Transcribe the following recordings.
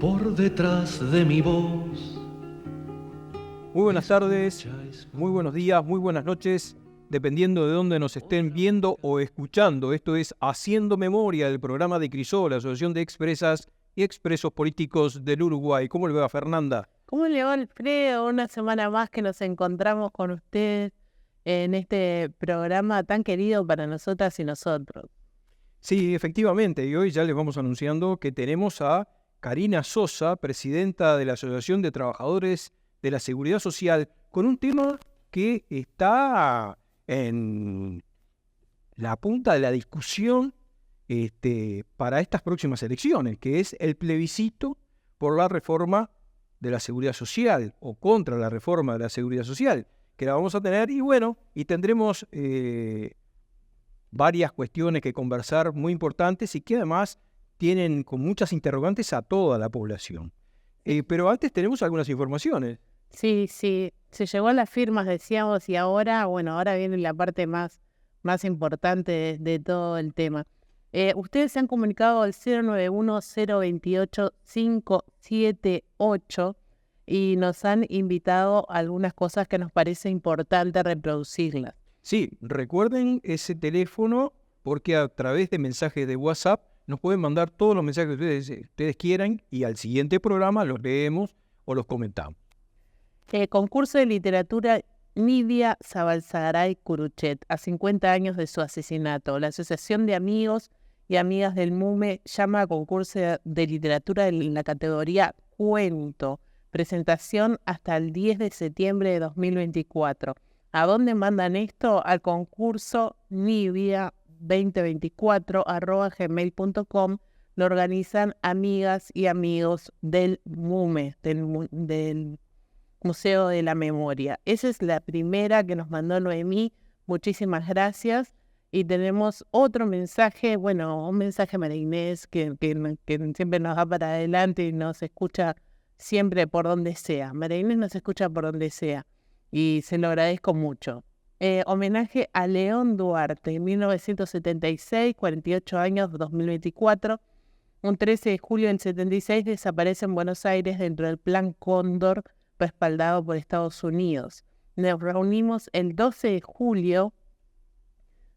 por detrás de mi voz. Muy buenas tardes, muy buenos días, muy buenas noches, dependiendo de dónde nos estén viendo o escuchando. Esto es Haciendo Memoria, el programa de Crisol, la Asociación de Expresas y Expresos Políticos del Uruguay. ¿Cómo le va, Fernanda? ¿Cómo le va, Alfredo? Una semana más que nos encontramos con usted en este programa tan querido para nosotras y nosotros. Sí, efectivamente, y hoy ya les vamos anunciando que tenemos a Karina Sosa, presidenta de la Asociación de Trabajadores de la Seguridad Social, con un tema que está en la punta de la discusión para estas próximas elecciones, que es el plebiscito por la reforma de la Seguridad Social o contra la reforma de la Seguridad Social, que la vamos a tener y tendremos varias cuestiones que conversar muy importantes y que además tienen con muchas interrogantes a toda la población. Pero antes tenemos algunas informaciones. Sí, se llegó a las firmas, decíamos, y ahora viene la parte más importante de todo el tema. Ustedes se han comunicado al 091-028-578 y nos han invitado a algunas cosas que nos parece importante reproducirlas. Sí, recuerden ese teléfono porque a través de mensajes de WhatsApp nos pueden mandar todos los mensajes que ustedes quieran y al siguiente programa los leemos o los comentamos. Concurso de literatura Nidia Zabalzaray Curuchet, a 50 años de su asesinato. La Asociación de Amigos y Amigas del MUME llama a concurso de literatura en la categoría Cuento. Presentación hasta el 10 de septiembre de 2024. ¿A dónde mandan esto? Al concurso nivia2024@gmail.com. Lo organizan amigas y amigos del MUME, del Museo de la Memoria. Esa es la primera que nos mandó Noemí. Muchísimas gracias. Y tenemos otro mensaje, un mensaje María Inés que siempre nos da para adelante y nos escucha siempre por donde sea. María Inés nos escucha por donde sea y se lo agradezco mucho. Homenaje a León Duarte, 1976, 48 años, 2024. Un 13 de julio del 76 desaparece en Buenos Aires dentro del Plan Cóndor, respaldado por Estados Unidos. Nos reunimos el 12 de julio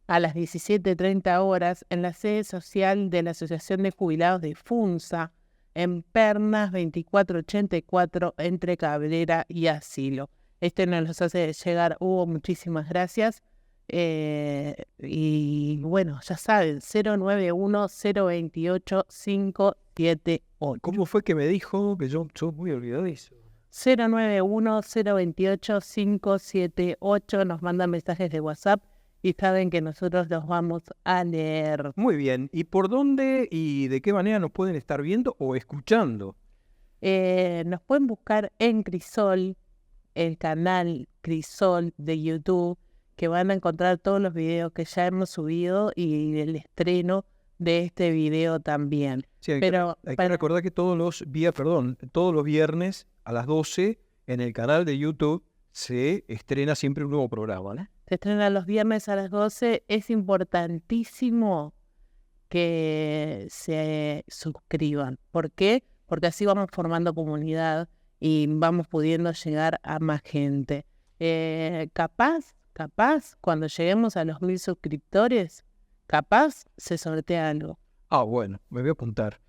a las 17:30 horas en la sede social de la Asociación de Jubilados de Funza, en Pernas 2484, entre Cabrera y Asilo. Nos los hace llegar Hugo, muchísimas gracias. Ya saben, 091-028-578. ¿Cómo fue que me dijo? Que yo muy olvidadizo. 091-028-578, nos mandan mensajes de WhatsApp y saben que nosotros los vamos a leer. Muy bien, ¿y por dónde y de qué manera nos pueden estar viendo o escuchando? Nos pueden buscar en Crisol, el canal Crisol de YouTube, que van a encontrar todos los videos que ya hemos subido y el estreno de este video también. Sí, hay que recordar que todos los viernes a las 12 en el canal de YouTube se estrena siempre un nuevo programa, ¿no? Se estrena los viernes a las 12. Es importantísimo que se suscriban. ¿Por qué? Porque así vamos formando comunidad y vamos pudiendo llegar a más gente. Capaz, cuando lleguemos a los 1000 suscriptores, capaz se sortea algo. Ah, bueno, me voy a apuntar.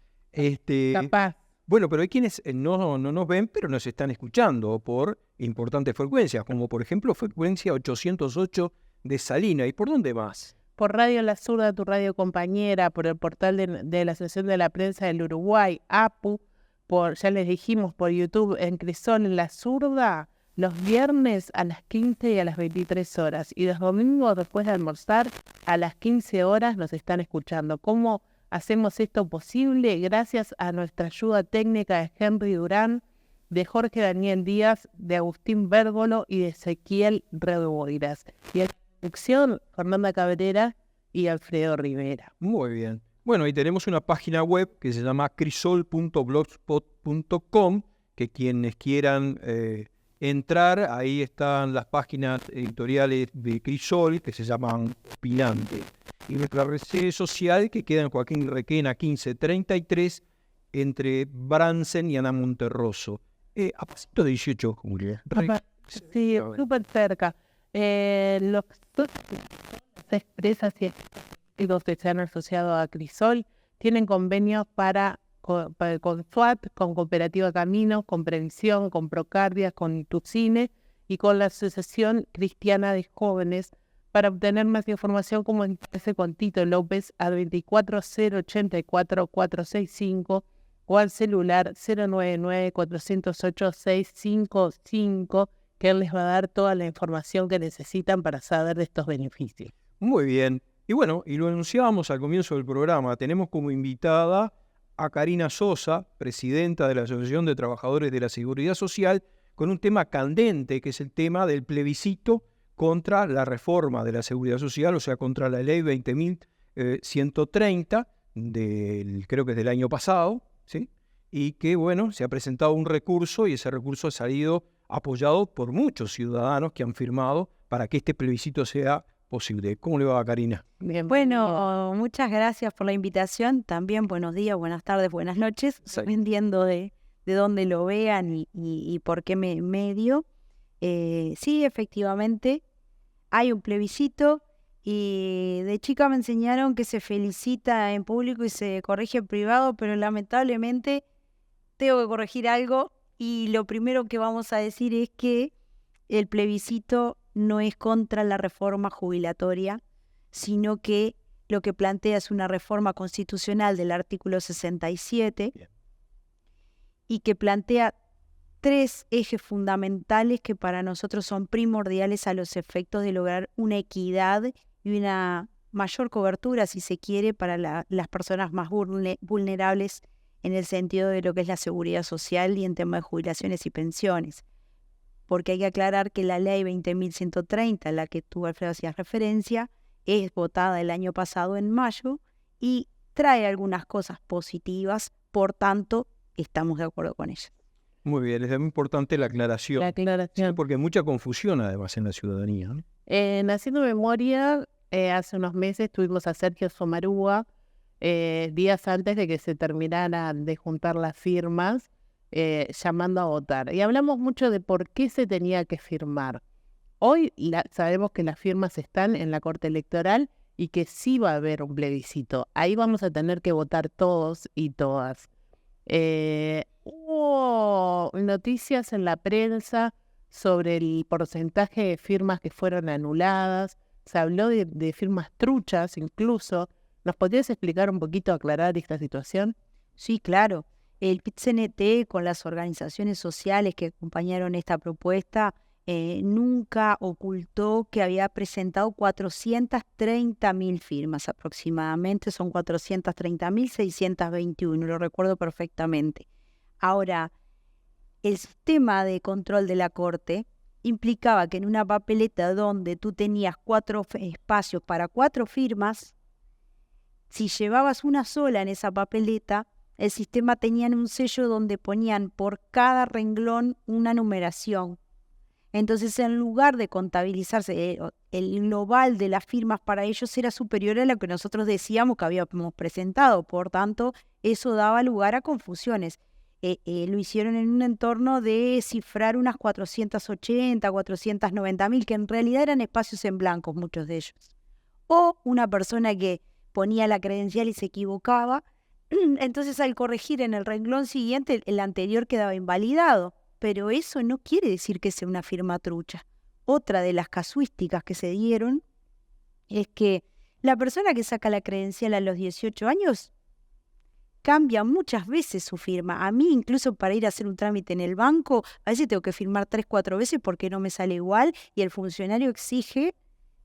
Capaz. Bueno, pero hay quienes no nos ven, pero nos están escuchando por importantes frecuencias, como por ejemplo frecuencia 808 de Salina. ¿Y por dónde más? Por Radio La Zurda, tu radio compañera, por el portal de la Asociación de la Prensa del Uruguay, APU, ya les dijimos, por YouTube, en Crisol, en La Zurda, los viernes a las 15 y a las 23 horas. Y los domingos, después de almorzar, a las 15 horas nos están escuchando. ¿Cómo hacemos esto posible? Gracias a nuestra ayuda técnica de Henry Durán, de Jorge Daniel Díaz, de Agustín Vérgolo y de Ezequiel Redoboiras. Y en la producción, Fernanda Cabrera y Alfredo Rivera. Muy bien. Bueno, y tenemos una página web que se llama crisol.blogspot.com, que quienes quieran entrar, ahí están las páginas editoriales de Crisol, que se llaman Opinante. Y nuestra red social, que queda en Joaquín Requena 1533, entre Bransen y Ana Monterroso. A pasito de 18 de julio. Sí, súper cerca. Los empresas y los que se han asociado a Crisol tienen convenios con SWAT, con Cooperativa Camino, con Previsión, con Procardia, con Tucine y con la Asociación Cristiana de Jóvenes. Para obtener más información, comuníquese con Tito López al 24084-465 o al celular 099-408-655, que él les va a dar toda la información que necesitan para saber de estos beneficios. Muy bien. Y bueno, y lo anunciábamos al comienzo del programa, tenemos como invitada a Karina Sosa, presidenta de la Asociación de Trabajadores de la Seguridad Social, con un tema candente, que es el tema del plebiscito contra la reforma de la Seguridad Social, o sea, contra la Ley 20.130, creo que es del año pasado, ¿sí? Y que, bueno, se ha presentado un recurso y ese recurso ha salido apoyado por muchos ciudadanos que han firmado para que este plebiscito sea posible. ¿Cómo le va, Karina? Bien. Bueno, muchas gracias por la invitación. También buenos días, buenas tardes, buenas noches, Sí. dependiendo de dónde lo vean y por qué medio. Sí, efectivamente, hay un plebiscito y de chica me enseñaron que se felicita en público y se corrige en privado, pero lamentablemente tengo que corregir algo y lo primero que vamos a decir es que el plebiscito no es contra la reforma jubilatoria, sino que lo que plantea es una reforma constitucional del artículo 67 Bien. y que plantea 3 ejes fundamentales que para nosotros son primordiales a los efectos de lograr una equidad y una mayor cobertura, si se quiere, para las personas más vulnerables en el sentido de lo que es la seguridad social y en temas de jubilaciones y pensiones. Porque hay que aclarar que la ley 20.130, a la que tú, Alfredo, hacías referencia, es votada el año pasado en mayo y trae algunas cosas positivas, por tanto, estamos de acuerdo con ella. Muy bien, es muy importante la aclaración. La aclaración. Sí, porque hay mucha confusión además en la ciudadanía, ¿no? Haciendo memoria, hace unos meses tuvimos a Sergio Somarúa, días antes de que se terminaran de juntar las firmas, llamando a votar. Y hablamos mucho de por qué se tenía que firmar. Hoy sabemos que las firmas están en la Corte Electoral y que sí va a haber un plebiscito. Ahí vamos a tener que votar todos y todas. Hubo noticias en la prensa sobre el porcentaje de firmas que fueron anuladas. Se habló de firmas truchas incluso. ¿Nos podrías explicar un poquito, aclarar esta situación? Sí, claro. El PIT-CNT con las organizaciones sociales que acompañaron esta propuesta nunca ocultó que había presentado 430.000 firmas aproximadamente, son 430.621, lo recuerdo perfectamente. Ahora, el sistema de control de la Corte implicaba que en una papeleta donde tú tenías 4 espacios para 4 firmas, si llevabas una sola en esa papeleta, el sistema tenía un sello donde ponían por cada renglón una numeración. Entonces, en lugar de contabilizarse el global de las firmas para ellos era superior a lo que nosotros decíamos que habíamos presentado. Por tanto, eso daba lugar a confusiones. Lo hicieron en un entorno de cifrar unas 480, 490.000, que en realidad eran espacios en blanco, muchos de ellos. O una persona que ponía la credencial y se equivocaba, entonces al corregir en el renglón siguiente, el anterior quedaba invalidado. Pero eso no quiere decir que sea una firma trucha. Otra de las casuísticas que se dieron es que la persona que saca la credencial a los 18 años cambia muchas veces su firma. A mí, incluso para ir a hacer un trámite en el banco, a veces tengo que firmar 3, 4 veces porque no me sale igual y el funcionario exige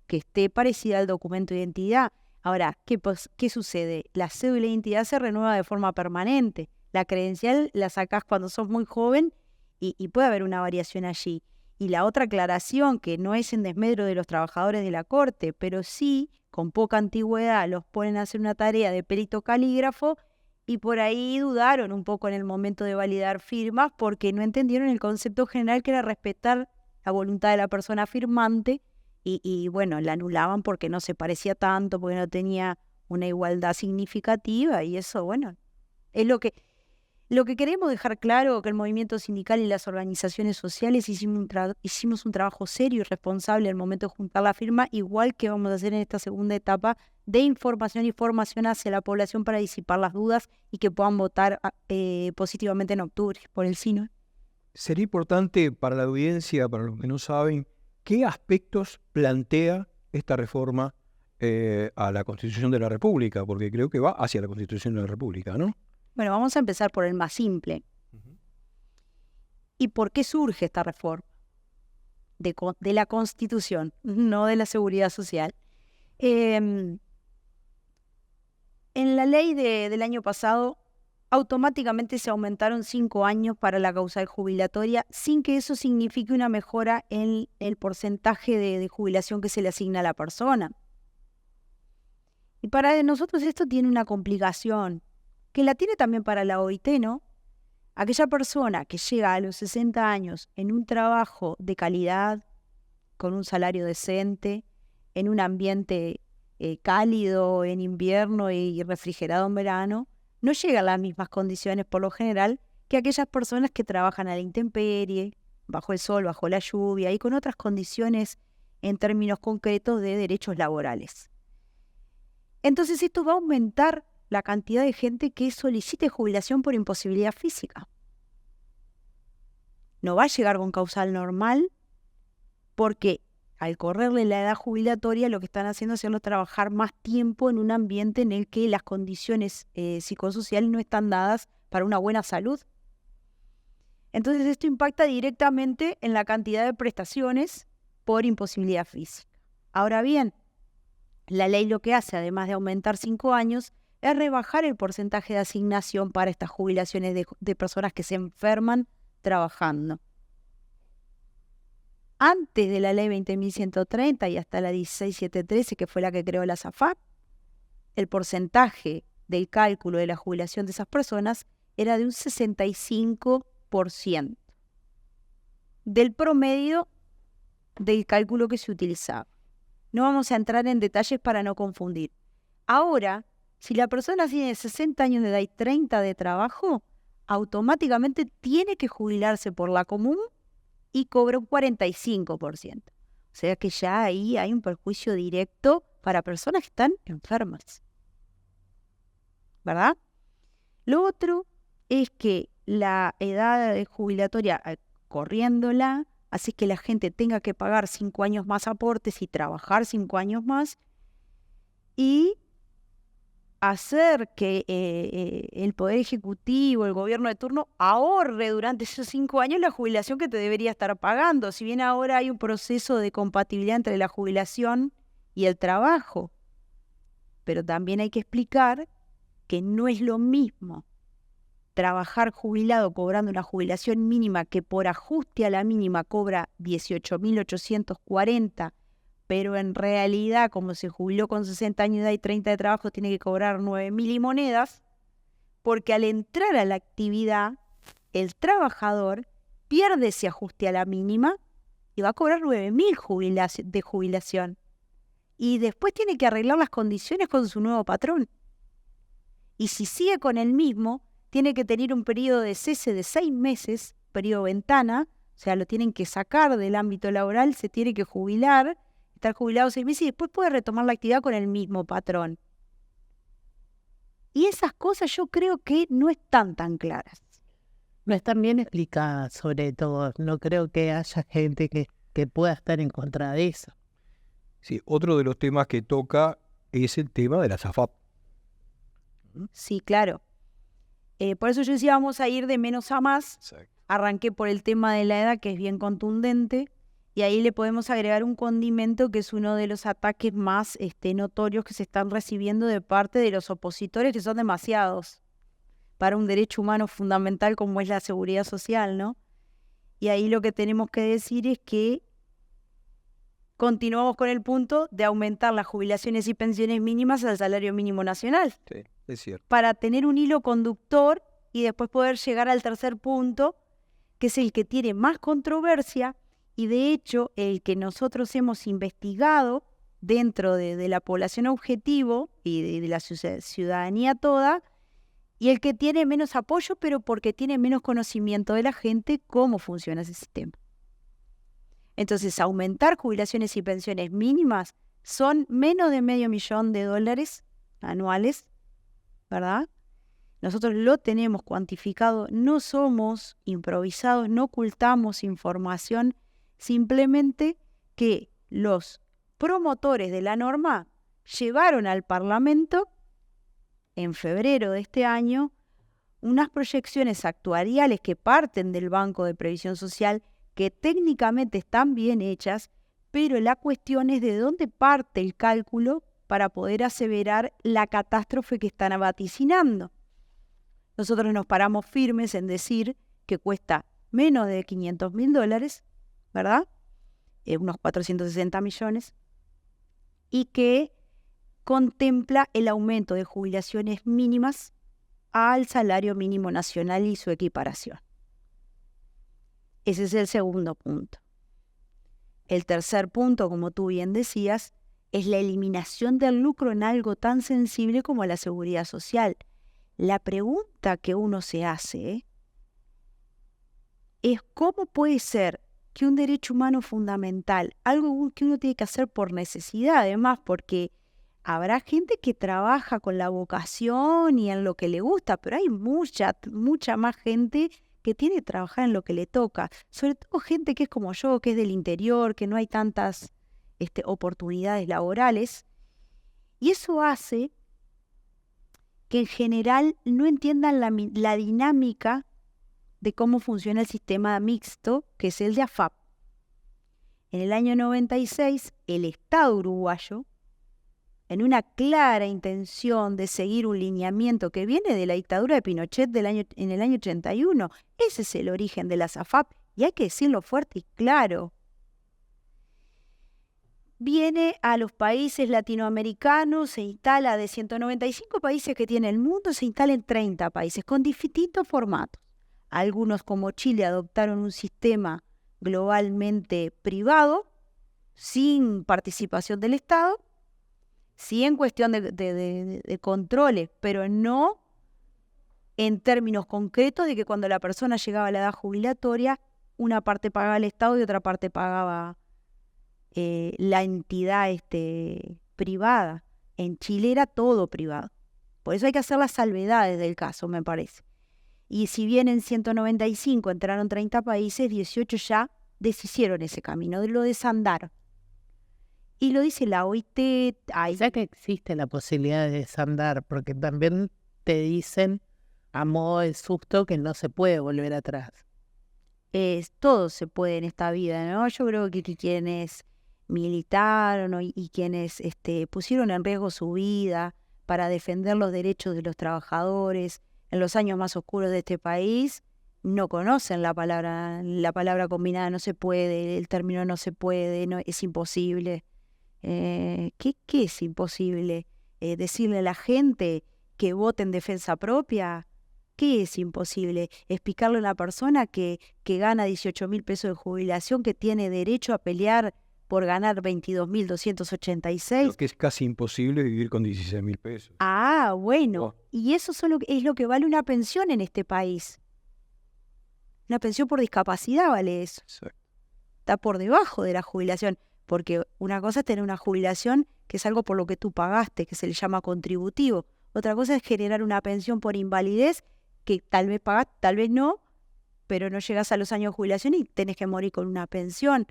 que esté parecida al documento de identidad. Ahora, ¿qué sucede? La cédula de identidad se renueva de forma permanente. La credencial la sacás cuando sos muy joven y puede haber una variación allí. Y la otra aclaración, que no es en desmedro de los trabajadores de la Corte, pero sí, con poca antigüedad, los ponen a hacer una tarea de perito calígrafo y por ahí dudaron un poco en el momento de validar firmas porque no entendieron el concepto general que era respetar la voluntad de la persona firmante y bueno, la anulaban porque no se parecía tanto, porque no tenía una igualdad significativa y eso, bueno, es lo que... Lo que queremos dejar claro que el movimiento sindical y las organizaciones sociales hicimos un trabajo serio y responsable al momento de juntar la firma, igual que vamos a hacer en esta segunda etapa de información y formación hacia la población para disipar las dudas y que puedan votar positivamente en octubre por el sí, ¿no? Sería importante para la audiencia, para los que no saben, qué aspectos plantea esta reforma a la Constitución de la República, porque creo que va hacia la Constitución de la República, ¿no? Bueno, vamos a empezar por el más simple. ¿Y por qué surge esta reforma? De la Constitución, no de la Seguridad Social. En la ley del año pasado, automáticamente se aumentaron 5 años para la causal jubilatoria, sin que eso signifique una mejora en el porcentaje de jubilación que se le asigna a la persona. Y para nosotros esto tiene una complicación, que la tiene también para la OIT, ¿no? Aquella persona que llega a los 60 años en un trabajo de calidad, con un salario decente, en un ambiente cálido en invierno y refrigerado en verano, no llega a las mismas condiciones por lo general que aquellas personas que trabajan a la intemperie, bajo el sol, bajo la lluvia y con otras condiciones en términos concretos de derechos laborales. Entonces esto va a aumentar la cantidad de gente que solicite jubilación por imposibilidad física. No va a llegar con causal normal porque al correrle la edad jubilatoria lo que están haciendo es hacerlo trabajar más tiempo en un ambiente en el que las condiciones psicosociales no están dadas para una buena salud. Entonces esto impacta directamente en la cantidad de prestaciones por imposibilidad física. Ahora bien, la ley lo que hace, además de aumentar 5 años, es rebajar el porcentaje de asignación para estas jubilaciones de personas que se enferman trabajando. Antes de la ley 20.130 y hasta la 16.713, que fue la que creó la SAFAP, el porcentaje del cálculo de la jubilación de esas personas era de un 65% del promedio del cálculo que se utilizaba. No vamos a entrar en detalles para no confundir. Ahora, si la persona tiene 60 años de edad y 30 de trabajo, automáticamente tiene que jubilarse por la común y cobra un 45%. O sea que ya ahí hay un perjuicio directo para personas que están enfermas. ¿Verdad? Lo otro es que la edad jubilatoria, corriéndola, hace que la gente tenga que pagar 5 años más aportes y trabajar 5 años más y hacer que el Poder Ejecutivo, el gobierno de turno, ahorre durante esos 5 años la jubilación que te debería estar pagando. Si bien ahora hay un proceso de compatibilidad entre la jubilación y el trabajo, pero también hay que explicar que no es lo mismo trabajar jubilado cobrando una jubilación mínima que por ajuste a la mínima cobra 18.840, pero en realidad, como se jubiló con 60 años de edad y 30 de trabajo, tiene que cobrar 9.000 y monedas, porque al entrar a la actividad, el trabajador pierde ese ajuste a la mínima y va a cobrar 9.000 de jubilación. Y después tiene que arreglar las condiciones con su nuevo patrón. Y si sigue con el mismo, tiene que tener un periodo de cese de 6 meses, periodo ventana, o sea, lo tienen que sacar del ámbito laboral, se tiene que jubilar, estar jubilado 6 meses y después puede retomar la actividad con el mismo patrón. Y esas cosas yo creo que no están tan claras. No están bien explicadas, sobre todo. No creo que haya gente que pueda estar en contra de eso. Sí, otro de los temas que toca es el tema de la SAFAP. Sí, claro. Por eso yo decía, vamos a ir de menos a más. Exacto. Arranqué por el tema de la edad, que es bien contundente, y ahí le podemos agregar un condimento que es uno de los ataques más notorios que se están recibiendo de parte de los opositores, que son demasiados para un derecho humano fundamental como es la seguridad social, ¿no? Y ahí lo que tenemos que decir es que continuamos con el punto de aumentar las jubilaciones y pensiones mínimas al salario mínimo nacional. Sí, es cierto. Para tener un hilo conductor y después poder llegar al tercer punto, que es el que tiene más controversia y de hecho el que nosotros hemos investigado dentro de la población objetivo y de la ciudadanía toda, y el que tiene menos apoyo, pero porque tiene menos conocimiento de la gente cómo funciona ese sistema. Entonces, aumentar jubilaciones y pensiones mínimas son menos de $500,000 anuales, ¿verdad? Nosotros lo tenemos cuantificado, no somos improvisados, no ocultamos información, simplemente que los promotores de la norma llevaron al Parlamento en febrero de este año unas proyecciones actuariales que parten del Banco de Previsión Social, que técnicamente están bien hechas, pero la cuestión es de dónde parte el cálculo para poder aseverar la catástrofe que están vaticinando. Nosotros nos paramos firmes en decir que cuesta menos de $500,000, ¿verdad? Unos 460 millones, y que contempla el aumento de jubilaciones mínimas al salario mínimo nacional y su equiparación. Ese es el segundo punto. El tercer punto, como tú bien decías, es la eliminación del lucro en algo tan sensible como la seguridad social. La pregunta que uno se hace es cómo puede ser que un derecho humano fundamental, algo que uno tiene que hacer por necesidad, además, porque habrá gente que trabaja con la vocación y en lo que le gusta, pero hay mucha más gente que tiene que trabajar en lo que le toca. Sobre todo gente que es como yo, que es del interior, que no hay tantas oportunidades laborales. Y eso hace que en general no entiendan la dinámica de cómo funciona el sistema mixto, que es el de AFAP. En el año 96, el Estado uruguayo, en una clara intención de seguir un lineamiento que viene de la dictadura de Pinochet en el año 81, ese es el origen de las AFAP, y hay que decirlo fuerte y claro. Viene a los países latinoamericanos, se instala de 195 países que tiene el mundo, se instala en 30 países con distintos formatos. Algunos, como Chile, adoptaron un sistema globalmente privado, sin participación del Estado, sí en cuestión de controles, pero no en términos concretos de que cuando la persona llegaba a la edad jubilatoria, una parte pagaba el Estado y otra parte pagaba la entidad privada. En Chile era todo privado. Por eso hay que hacer las salvedades del caso, me parece. Y si bien en 195 entraron 30 países, 18 ya deshicieron ese camino, lo desandaron. Y lo dice la OIT. Ya que existe la posibilidad de desandar, porque también te dicen a modo de susto que no se puede volver atrás. Todo se puede en esta vida, ¿no? Yo creo que quienes militaron y quienes pusieron en riesgo su vida para defender los derechos de los trabajadores en los años más oscuros de este país, no conocen la palabra combinada no se puede, el término no se puede, no, es imposible. ¿Qué es imposible? ¿Decirle a la gente que vote en defensa propia? ¿Qué es imposible? ¿Explicarle a una persona que gana 18.000 pesos de jubilación, que tiene derecho a pelear por ganar 22.286? Creo que es casi imposible vivir con 16.000 pesos. Ah, bueno. Oh. Y eso es lo que vale una pensión en este país. Una pensión por discapacidad vale eso. Exacto. Está por debajo de la jubilación. Porque una cosa es tener una jubilación, que es algo por lo que tú pagaste, que se le llama contributivo. Otra cosa es generar una pensión por invalidez, que tal vez pagás, tal vez no, pero no llegas a los años de jubilación y tenés que morir con una pensión.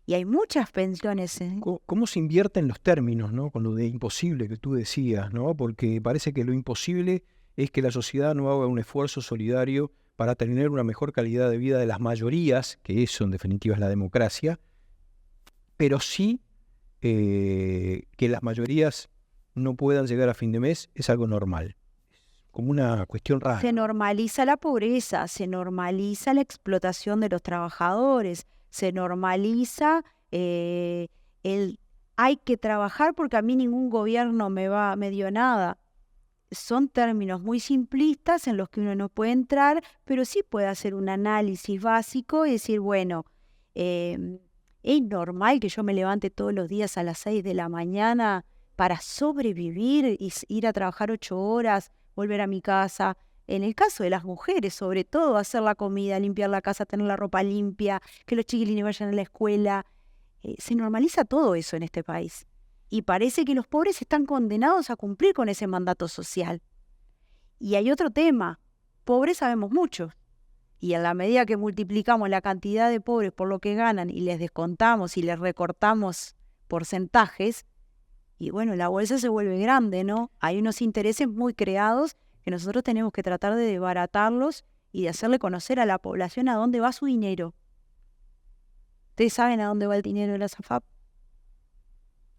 Y hay muchas pensiones. ¿Cómo se invierten los términos, ¿no? Con lo de imposible que tú decías, ¿no? Porque parece que lo imposible es que la sociedad no haga un esfuerzo solidario para tener una mejor calidad de vida de las mayorías, que eso en definitiva es la democracia, pero sí que las mayorías no puedan llegar a fin de mes es algo normal, como una cuestión rara. Se normaliza la pobreza, se normaliza la explotación de los trabajadores, se normaliza hay que trabajar porque a mí ningún gobierno me dio nada. Son términos muy simplistas en los que uno no puede entrar, pero sí puede hacer un análisis básico y decir, bueno, ¿es normal que yo me levante todos los días a las 6 de la mañana para sobrevivir y ir a trabajar 8 horas, volver a mi casa, En el caso de las mujeres, sobre todo, hacer la comida, limpiar la casa, tener la ropa limpia, que los chiquilines vayan a la escuela. Se normaliza todo eso en este país. Y parece que los pobres están condenados a cumplir con ese mandato social. Y hay otro tema. Pobres sabemos mucho. Y a la medida que multiplicamos la cantidad de pobres por lo que ganan y les descontamos y les recortamos porcentajes, y bueno, la bolsa se vuelve grande, ¿no? Hay unos intereses muy creados que nosotros tenemos que tratar de desbaratarlos y de hacerle conocer a la población a dónde va su dinero. ¿Ustedes saben a dónde va el dinero de la SAFAP?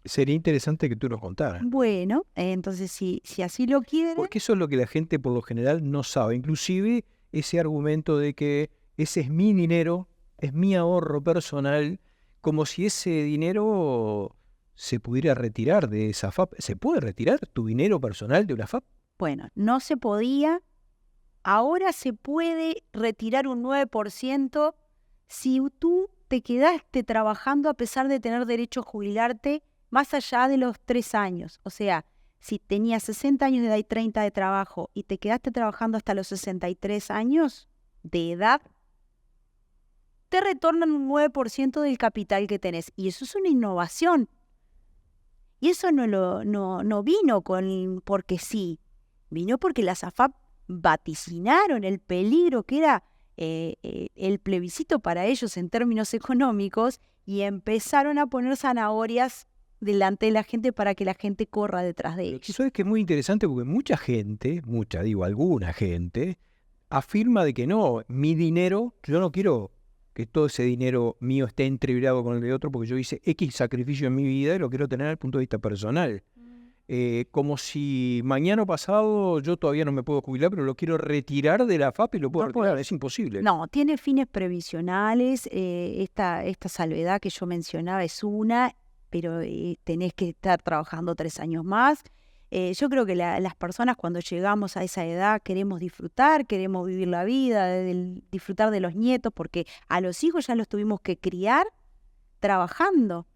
Sería interesante que tú nos contaras. Bueno, entonces si así lo quieren... Porque eso es lo que la gente por lo general no sabe. Inclusive ese argumento de que ese es mi dinero, es mi ahorro personal, como si ese dinero se pudiera retirar de esa FAP. ¿Se puede retirar tu dinero personal de una FAP? Bueno, no se podía. Ahora se puede retirar un 9% si tú te quedaste trabajando a pesar de tener derecho a jubilarte más allá de los 3 años. O sea, si tenías 60 años de edad y 30 de trabajo y te quedaste trabajando hasta los 63 años de edad, te retornan un 9% del capital que tenés. Y eso es una innovación. Y eso no vino porque sí. Vino porque las AFAP vaticinaron el peligro que era el plebiscito para ellos en términos económicos y empezaron a poner zanahorias delante de la gente para que la gente corra detrás de ellos. Eso es que es muy interesante porque mucha gente, alguna gente, afirma de que no, mi dinero, yo no quiero que todo ese dinero mío esté entreverado con el de otro porque yo hice X sacrificio en mi vida y lo quiero tener desde el punto de vista personal. Como si mañana o pasado yo todavía no me puedo jubilar, pero lo quiero retirar de la FAP y lo puedo retirar. Es imposible. No, tiene fines previsionales. Esta salvedad que yo mencionaba es una, pero tenés que estar trabajando 3 años más. Yo creo que las personas cuando llegamos a esa edad queremos disfrutar, queremos vivir la vida, disfrutar de los nietos, porque a los hijos ya los tuvimos que criar trabajando.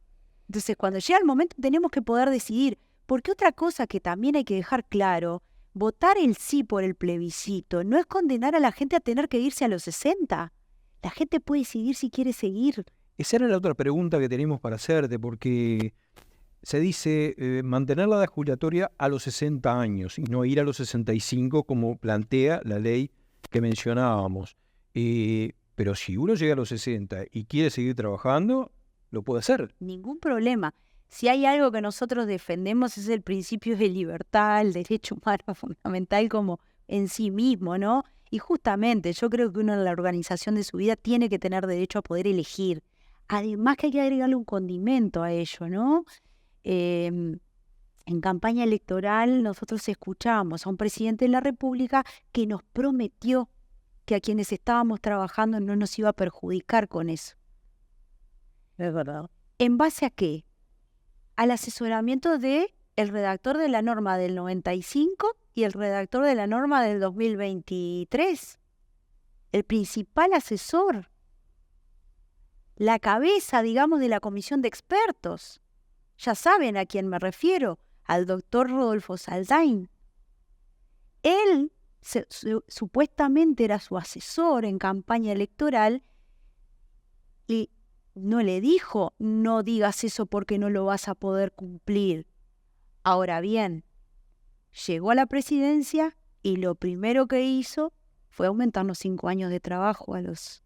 Entonces, cuando llega el momento tenemos que poder decidir. Porque otra cosa que también hay que dejar claro, votar el sí por el plebiscito no es condenar a la gente a tener que irse a los 60. La gente puede decidir si quiere seguir. Esa era la otra pregunta que teníamos para hacerte, porque se dice mantener la edad jubilatoria a los 60 años y no ir a los 65 como plantea la ley que mencionábamos. Pero si uno llega a los 60 y quiere seguir trabajando, lo puede hacer. Ningún problema. Si hay algo que nosotros defendemos es el principio de libertad, el derecho humano fundamental como en sí mismo, ¿no? Y justamente yo creo que uno en la organización de su vida tiene que tener derecho a poder elegir. Además que hay que agregarle un condimento a ello, ¿no? En campaña electoral nosotros escuchamos a un presidente de la República que nos prometió que a quienes estábamos trabajando no nos iba a perjudicar con eso. Es verdad. ¿En base a qué? Al asesoramiento del redactor de la norma del 95 y el redactor de la norma del 2023. El principal asesor. La cabeza, digamos, de la comisión de expertos. Ya saben a quién me refiero, al doctor Rodolfo Saldain. Él supuestamente era su asesor en campaña electoral y no le dijo, no digas eso porque no lo vas a poder cumplir. Ahora bien, llegó a la presidencia y lo primero que hizo fue aumentarnos 5 años de trabajo a los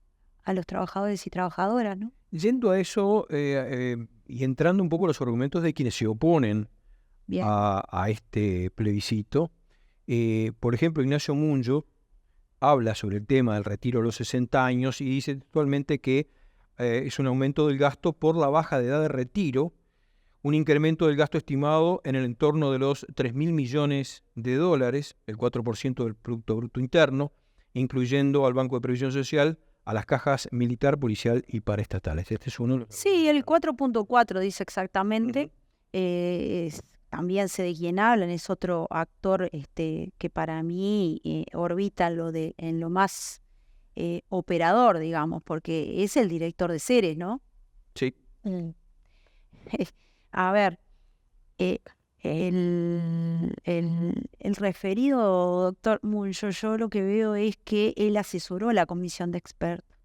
trabajadores y trabajadoras, ¿no? Yendo a eso y entrando un poco a los argumentos de quienes se oponen a este plebiscito, por ejemplo, Ignacio Munjo habla sobre el tema del retiro a los 60 años y dice actualmente que es un aumento del gasto por la baja de edad de retiro, un incremento del gasto estimado en el entorno de los 3.000 millones de dólares, el 4% del Producto Bruto Interno, incluyendo al Banco de Previsión Social, a las cajas militar, policial y paraestatales. Este es uno de los... Sí, el 4.4 dice exactamente. También sé de quién hablan, es otro actor que para mí orbita en lo más operador, digamos, porque es el director de Ceres, ¿no? Sí. A ver, el referido doctor Muncho, yo lo que veo es que él asesoró a la comisión de expertos.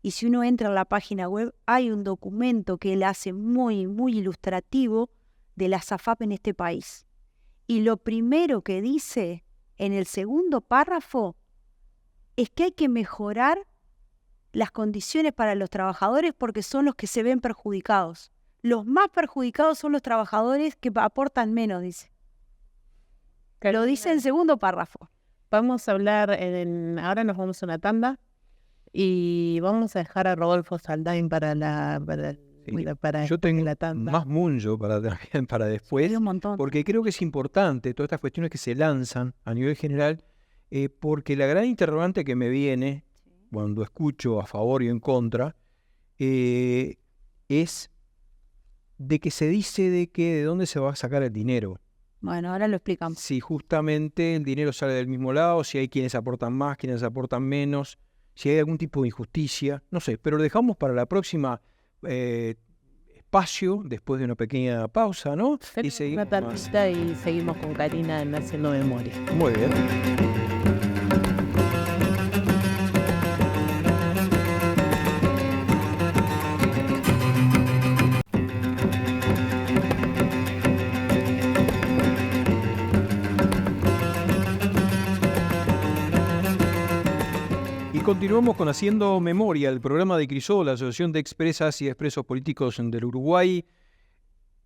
Y si uno entra a la página web, hay un documento que él hace muy, muy ilustrativo de la SAFAP en este país. Y lo primero que dice en el segundo párrafo es que hay que mejorar las condiciones para los trabajadores porque son los que se ven perjudicados. Los más perjudicados son los trabajadores que aportan menos, dice. Lo dice en el segundo párrafo. Vamos a hablar, ahora nos vamos a una tanda y vamos a dejar a Rodolfo Saldain para Yo tengo la tanda. más Muncho para después, Hay un montón. porque creo que es importante todas estas cuestiones que se lanzan a nivel general, porque la gran interrogante que me viene cuando escucho a favor y en contra es de que se dice de dónde se va a sacar el dinero. Bueno, ahora lo explicamos. Si justamente el dinero sale del mismo lado, si hay quienes aportan más, quienes aportan menos, si hay algún tipo de injusticia, no sé, pero lo dejamos para la próxima espacio, después de una pequeña pausa, ¿no? Y Una seguimos más. tandita y seguimos con Karina en Haciendo Memoria. Muy bien. Y continuamos con Haciendo Memoria, el programa de Crisol, la Asociación de Expresas y Expresos Políticos del Uruguay.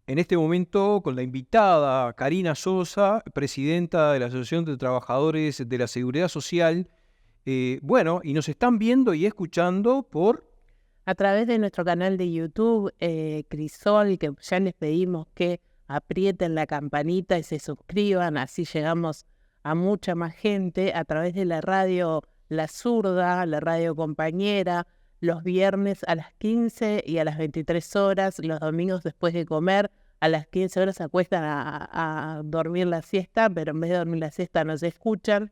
En este momento con la invitada Karina Sosa, presidenta de la Asociación de Trabajadores de la Seguridad Social. Bueno, y nos están viendo y escuchando por... A través de nuestro canal de YouTube, Crisol, que ya les pedimos que aprieten la campanita y se suscriban, así llegamos a mucha más gente, a través de la radio La Zurda, la radio compañera, los viernes a las 15 y a las 23 horas, los domingos después de comer, a las 15 horas se acuestan a dormir la siesta, pero en vez de dormir la siesta no se escuchan.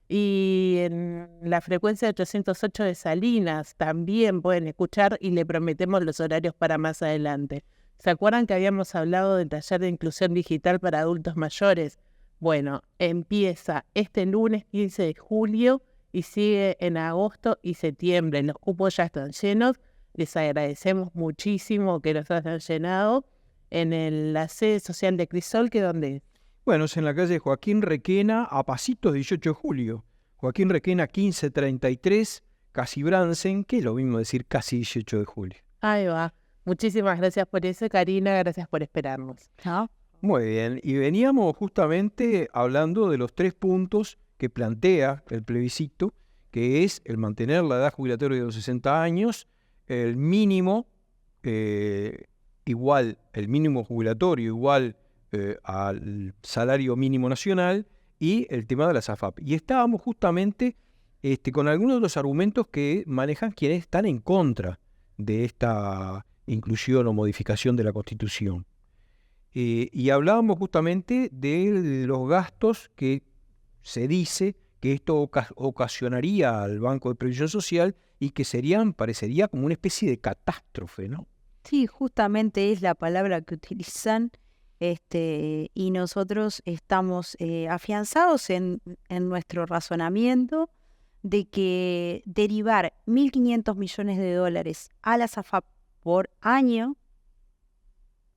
Y en la frecuencia de 808 de Salinas también pueden escuchar y le prometemos los horarios para más adelante. ¿Se acuerdan que habíamos hablado del taller de inclusión digital para adultos mayores? Bueno, empieza este lunes 15 de julio y sigue en agosto y septiembre. Los cupos ya están llenos. Les agradecemos muchísimo que los hayan llenado en la sede social de Crisol, que ¿dónde es? Bueno, es en la calle Joaquín Requena, a pasitos 18 de julio. Joaquín Requena 1533, casi Bransen, que es lo mismo decir casi 18 de julio. Ahí va. Muchísimas gracias por eso, Karina. Gracias por esperarnos. ¿No? Muy bien, y veníamos justamente hablando de los 3 puntos que plantea el plebiscito, que es el mantener la edad jubilatoria de los 60 años, el mínimo igual, el mínimo jubilatorio igual al salario mínimo nacional y el tema de la SAFAP. Y estábamos justamente con algunos de los argumentos que manejan quienes están en contra de esta inclusión o modificación de la Constitución. Y hablábamos justamente de los gastos que se dice que esto ocasionaría al Banco de Previsión Social y que parecería como una especie de catástrofe, ¿no? Sí, justamente es la palabra que utilizan, y nosotros estamos afianzados en nuestro razonamiento de que derivar 1.500 millones de dólares a la SAFAP por año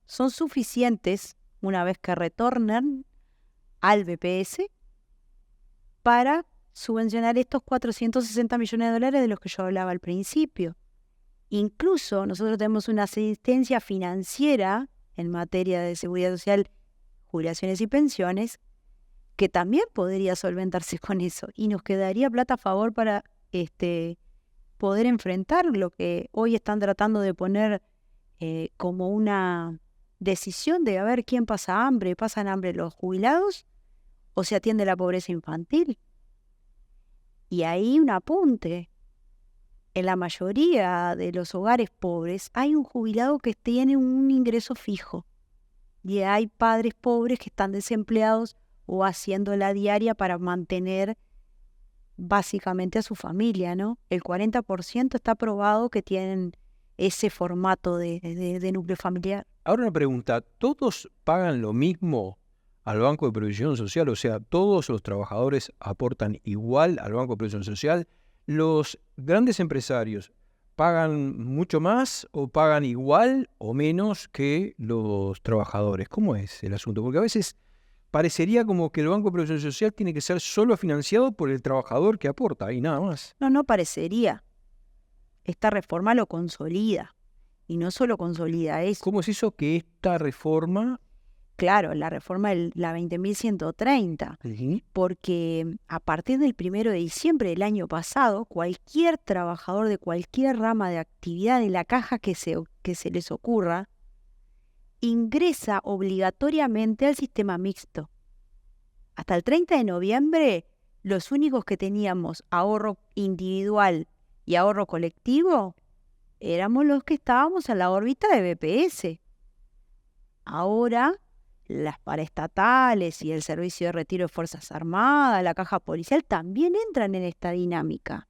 son suficientes una vez que retornan al BPS para subvencionar estos 460 millones de dólares de los que yo hablaba al principio. Incluso nosotros tenemos una asistencia financiera en materia de seguridad social, jubilaciones y pensiones, que también podría solventarse con eso y nos quedaría plata a favor para poder enfrentar lo que hoy están tratando de poner como una decisión de a ver quién pasa hambre. ¿Pasan hambre los jubilados o se atiende la pobreza infantil? Y ahí un apunte. En la mayoría de los hogares pobres hay un jubilado que tiene un ingreso fijo y hay padres pobres que están desempleados o haciendo la diaria para mantener básicamente a su familia, ¿no? El 40% está probado que tienen ese formato de núcleo familiar. Ahora una pregunta, ¿todos pagan lo mismo al Banco de Previsión Social? O sea, ¿todos los trabajadores aportan igual al Banco de Previsión Social? ¿Los grandes empresarios pagan mucho más o pagan igual o menos que los trabajadores? ¿Cómo es el asunto? Porque a veces parecería como que el Banco de Previsión Social tiene que ser solo financiado por el trabajador que aporta y nada más. No parecería. Esta reforma lo consolida. Y no solo consolida eso. ¿Cómo es eso que esta reforma... Claro, la reforma de la 20.130, porque a partir del 1 de diciembre del año pasado, cualquier trabajador de cualquier rama de actividad de la caja que se les ocurra, ingresa obligatoriamente al sistema mixto. Hasta el 30 de noviembre, los únicos que teníamos ahorro individual y ahorro colectivo éramos los que estábamos en la órbita de BPS. Ahora, las paraestatales y el Servicio de Retiro de Fuerzas Armadas, la Caja Policial, también entran en esta dinámica.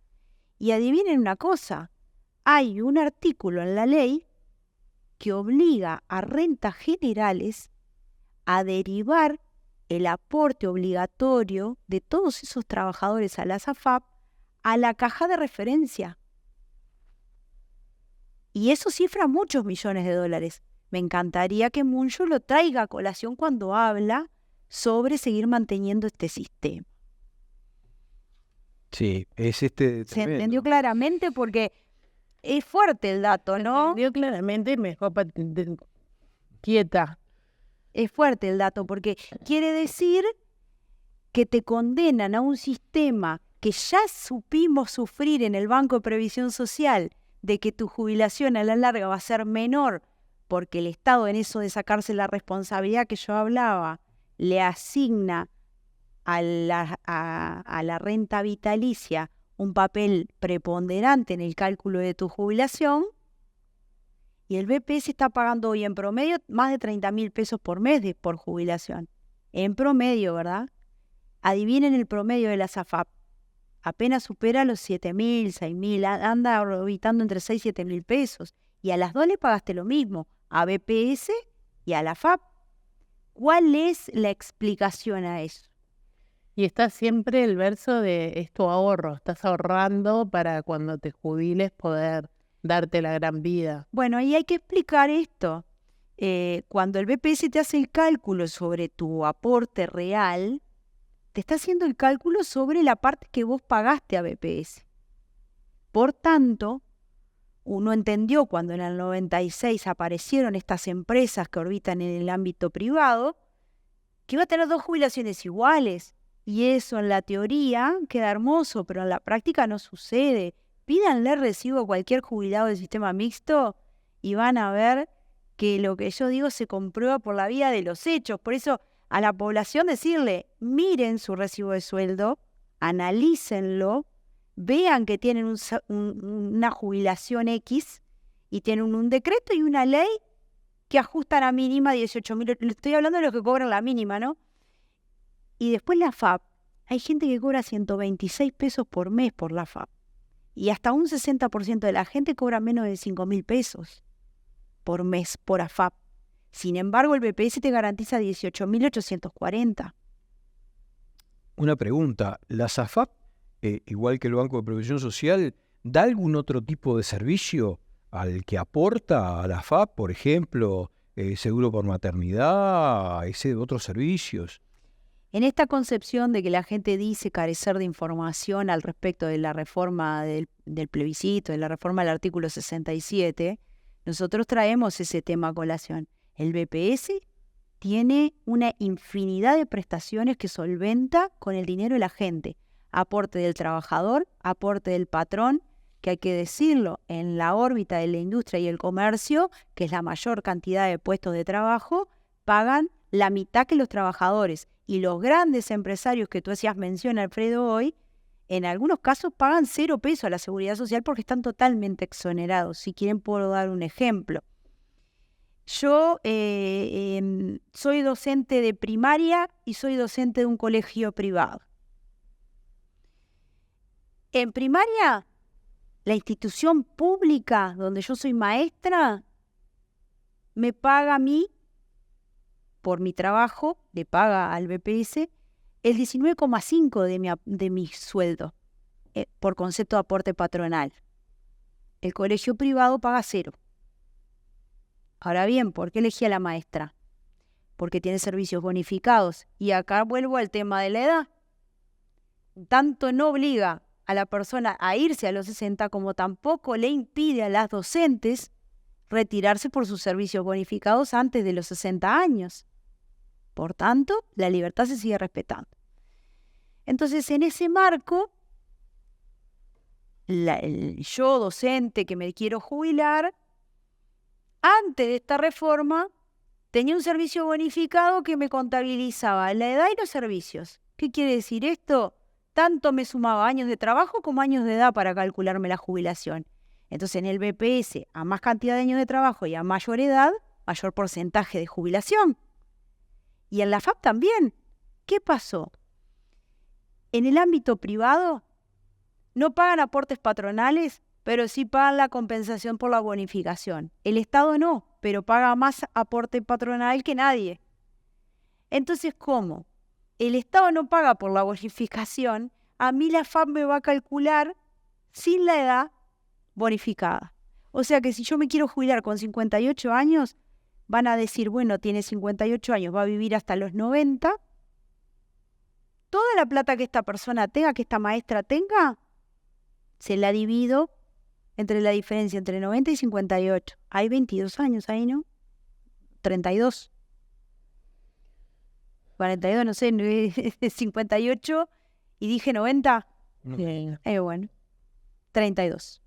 Y adivinen una cosa, hay un artículo en la ley que obliga a rentas generales a derivar el aporte obligatorio de todos esos trabajadores a la SAFAP a la caja de referencia. Y eso cifra muchos millones de dólares. Me encantaría que Muncho lo traiga a colación cuando habla sobre seguir manteniendo este sistema. Sí, es Se entendió claramente porque es fuerte el dato, ¿no? Se entendió claramente, mejor quieta. Es fuerte el dato porque quiere decir que te condenan a un sistema que ya supimos sufrir en el Banco de Previsión Social, de que tu jubilación a la larga va a ser menor porque el Estado, en eso de sacarse la responsabilidad que yo hablaba, le asigna a la renta vitalicia un papel preponderante en el cálculo de tu jubilación, y el BPS está pagando hoy en promedio más de 30.000 pesos por mes por jubilación. En promedio, ¿verdad? Adivinen el promedio de la SAFAP. Apenas supera los 7.000, 6.000, anda orbitando entre 6 y 7.000 pesos. Y a las dos le pagaste lo mismo, a BPS y a la FAP. ¿Cuál es la explicación a eso? Y está siempre el verso de es tu ahorro, estás ahorrando para cuando te jubiles poder darte la gran vida. Bueno, ahí hay que explicar esto. Cuando el BPS te hace el cálculo sobre tu aporte real, te está haciendo el cálculo sobre la parte que vos pagaste a BPS. Por tanto, uno entendió cuando en el 96 aparecieron estas empresas que orbitan en el ámbito privado, que iba a tener dos jubilaciones iguales. Y eso en la teoría queda hermoso, pero en la práctica no sucede. Pídanle recibo a cualquier jubilado del sistema mixto y van a ver que lo que yo digo se comprueba por la vía de los hechos. Por eso a la población decirle, miren su recibo de sueldo, analícenlo, vean que tienen una jubilación X y tienen un decreto y una ley que ajustan a mínima 18.000. Estoy hablando de los que cobran la mínima, ¿no? Y después la FAP. Hay gente que cobra 126 pesos por mes por la FAP. Y hasta un 60% de la gente cobra menos de 5.000 pesos por mes por AFAP. Sin embargo, el BPS te garantiza 18.840. Una pregunta, ¿la SAFAP, igual que el Banco de Previsión Social, da algún otro tipo de servicio al que aporta a la FAP? Por ejemplo, seguro por maternidad, otros servicios. En esta concepción de que la gente dice carecer de información al respecto de la reforma del plebiscito, de la reforma del artículo 67, nosotros traemos ese tema a colación. El BPS tiene una infinidad de prestaciones que solventa con el dinero de la gente. Aporte del trabajador, aporte del patrón, que hay que decirlo, en la órbita de la industria y el comercio, que es la mayor cantidad de puestos de trabajo, pagan la mitad que los trabajadores. Y los grandes empresarios que tú hacías mención, Alfredo, hoy, en algunos casos pagan 0 pesos a la Seguridad Social porque están totalmente exonerados. Si quieren, puedo dar un ejemplo. Yo soy docente de primaria y soy docente de un colegio privado. En primaria, la institución pública donde yo soy maestra me paga a mí por mi trabajo, le paga al BPS el 19,5 de mi sueldo, por concepto de aporte patronal. El colegio privado paga 0. Ahora bien, ¿por qué elegí a la maestra? Porque tiene servicios bonificados. Y acá vuelvo al tema de la edad. Tanto no obliga a la persona a irse a los 60 como tampoco le impide a las docentes retirarse por sus servicios bonificados antes de los 60 años. Por tanto, la libertad se sigue respetando. Entonces, en ese marco, yo, docente que me quiero jubilar, antes de esta reforma, tenía un servicio bonificado que me contabilizaba la edad y los servicios. ¿Qué quiere decir esto? Tanto me sumaba años de trabajo como años de edad para calcularme la jubilación. Entonces, en el BPS, a más cantidad de años de trabajo y a mayor edad, mayor porcentaje de jubilación. Y en la FAP también. ¿Qué pasó? En el ámbito privado no pagan aportes patronales, pero sí pagan la compensación por la bonificación. El Estado no, pero paga más aporte patronal que nadie. Entonces, ¿cómo? El Estado no paga por la bonificación, a mí la FAP me va a calcular sin la edad bonificada. O sea que si yo me quiero jubilar con 58 años, van a decir, bueno, tiene 58 años, va a vivir hasta los 90. Toda la plata que esta persona tenga, que esta maestra tenga, se la divido entre la diferencia entre 90 y 58. Hay 22 años ahí, ¿no? 32. 42, no sé, 58 y dije 90. No. Bueno, 32.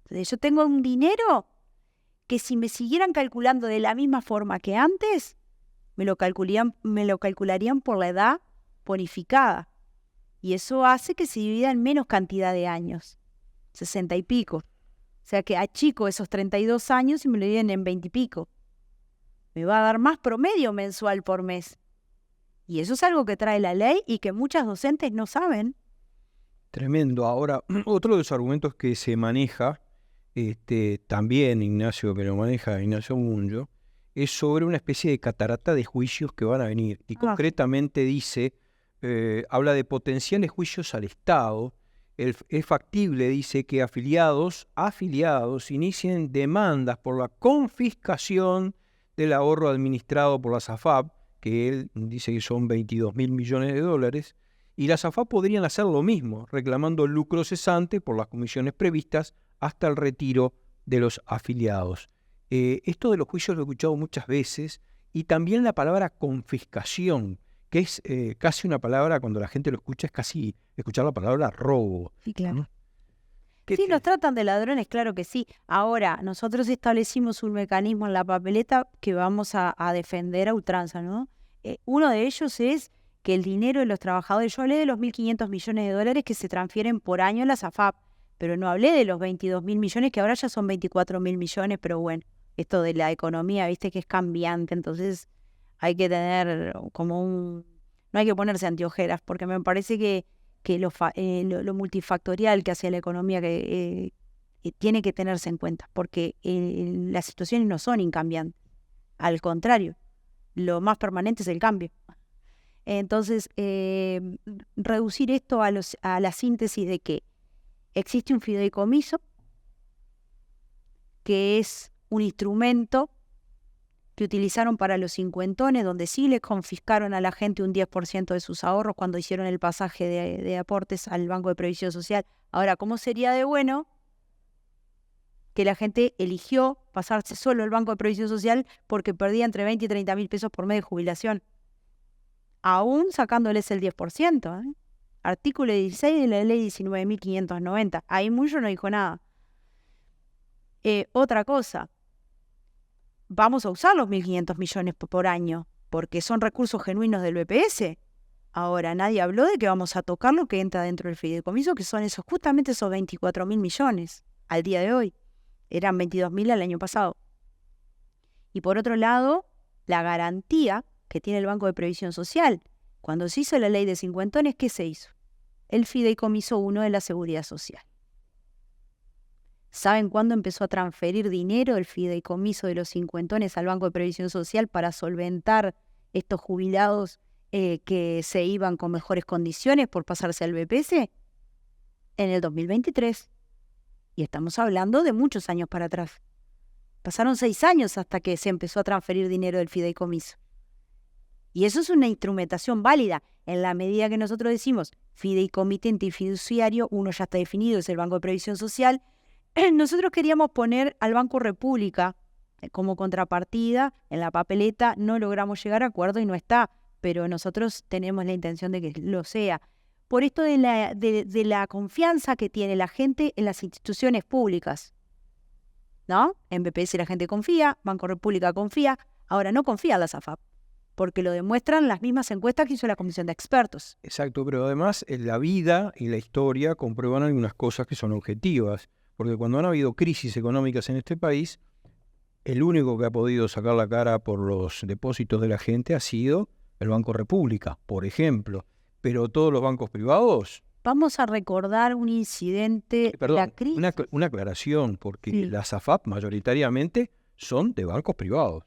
Entonces, yo tengo un dinero que si me siguieran calculando de la misma forma que antes, me lo calcularían por la edad bonificada. Y eso hace que se divida en menos cantidad de años, 60 y pico. O sea que achico esos 32 años y me lo dividen en 20 y pico. Me va a dar más promedio mensual por mes. Y eso es algo que trae la ley y que muchas docentes no saben. Tremendo. Ahora, otro de los argumentos que se maneja, también Ignacio, que lo maneja Ignacio Munjo, es sobre una especie de catarata de juicios que van a venir. Y concretamente dice, habla de potenciales juicios al Estado. Es factible, dice, que afiliados inicien demandas por la confiscación del ahorro administrado por la SAFAP, que él dice que son 22.000 millones de dólares, y las AFAP podrían hacer lo mismo, reclamando lucro cesante por las comisiones previstas hasta el retiro de los afiliados. Esto de los juicios lo he escuchado muchas veces, y también la palabra confiscación, que es casi una palabra, cuando la gente lo escucha, es casi escuchar la palabra robo. Sí, claro. ¿No? Sí, nos tratan de ladrones, claro que sí. Ahora, nosotros establecimos un mecanismo en la papeleta que vamos a defender a ultranza, ¿no? Uno de ellos es que el dinero de los trabajadores, yo hablé de los 1.500 millones de dólares que se transfieren por año en la SAFAP, pero no hablé de los 22.000 millones, que ahora ya son 24.000 millones, pero bueno, esto de la economía, viste que es cambiante, entonces hay que tener no hay que ponerse anteojeras, porque me parece que lo multifactorial que hace la economía que tiene que tenerse en cuenta, porque las situaciones no son incambiantes, al contrario, lo más permanente es el cambio. Entonces, reducir esto a la síntesis de que existe un fideicomiso, que es un instrumento que utilizaron para los cincuentones, donde sí le confiscaron a la gente un 10% de sus ahorros cuando hicieron el pasaje de aportes al Banco de Previsión Social. Ahora, ¿cómo sería de bueno que la gente eligió pasarse solo al Banco de Previsión Social porque perdía entre 20 y 30 mil pesos por mes de jubilación? Aún sacándoles el 10%, ¿eh? Artículo 16 de la ley 19.590. Ahí Muyo no dijo nada. Otra cosa. Vamos a usar los 1.500 millones por año, porque son recursos genuinos del BPS. Ahora, nadie habló de que vamos a tocar lo que entra dentro del fideicomiso, que son justamente esos 24.000 millones al día de hoy. Eran 22.000 al año pasado. Y por otro lado, la garantía que tiene el Banco de Previsión Social. Cuando se hizo la ley de cincuentones, ¿qué se hizo? El fideicomiso 1 de la Seguridad Social. ¿Saben cuándo empezó a transferir dinero el fideicomiso de los cincuentones al Banco de Previsión Social para solventar estos jubilados que se iban con mejores condiciones por pasarse al BPS? En el 2023. Y estamos hablando de muchos años para atrás. Pasaron 6 años hasta que se empezó a transferir dinero del fideicomiso. Y eso es una instrumentación válida. En la medida que nosotros decimos fideicomitente y fiduciario, uno ya está definido, es el Banco de Previsión Social. Nosotros queríamos poner al Banco República como contrapartida. En la papeleta no logramos llegar a acuerdo y no está, pero nosotros tenemos la intención de que lo sea. Por esto de la confianza que tiene la gente en las instituciones públicas, ¿no? En BPS la gente confía, Banco República confía, ahora no confía en las AFAP, porque lo demuestran las mismas encuestas que hizo la Comisión de Expertos. Exacto, pero además la vida y la historia comprueban algunas cosas que son objetivas, porque cuando han habido crisis económicas en este país, el único que ha podido sacar la cara por los depósitos de la gente ha sido el Banco República, por ejemplo. Pero todos los bancos privados... Vamos a recordar un incidente, Perdón, la crisis. una aclaración, porque Sí. las AFAP mayoritariamente son de bancos privados.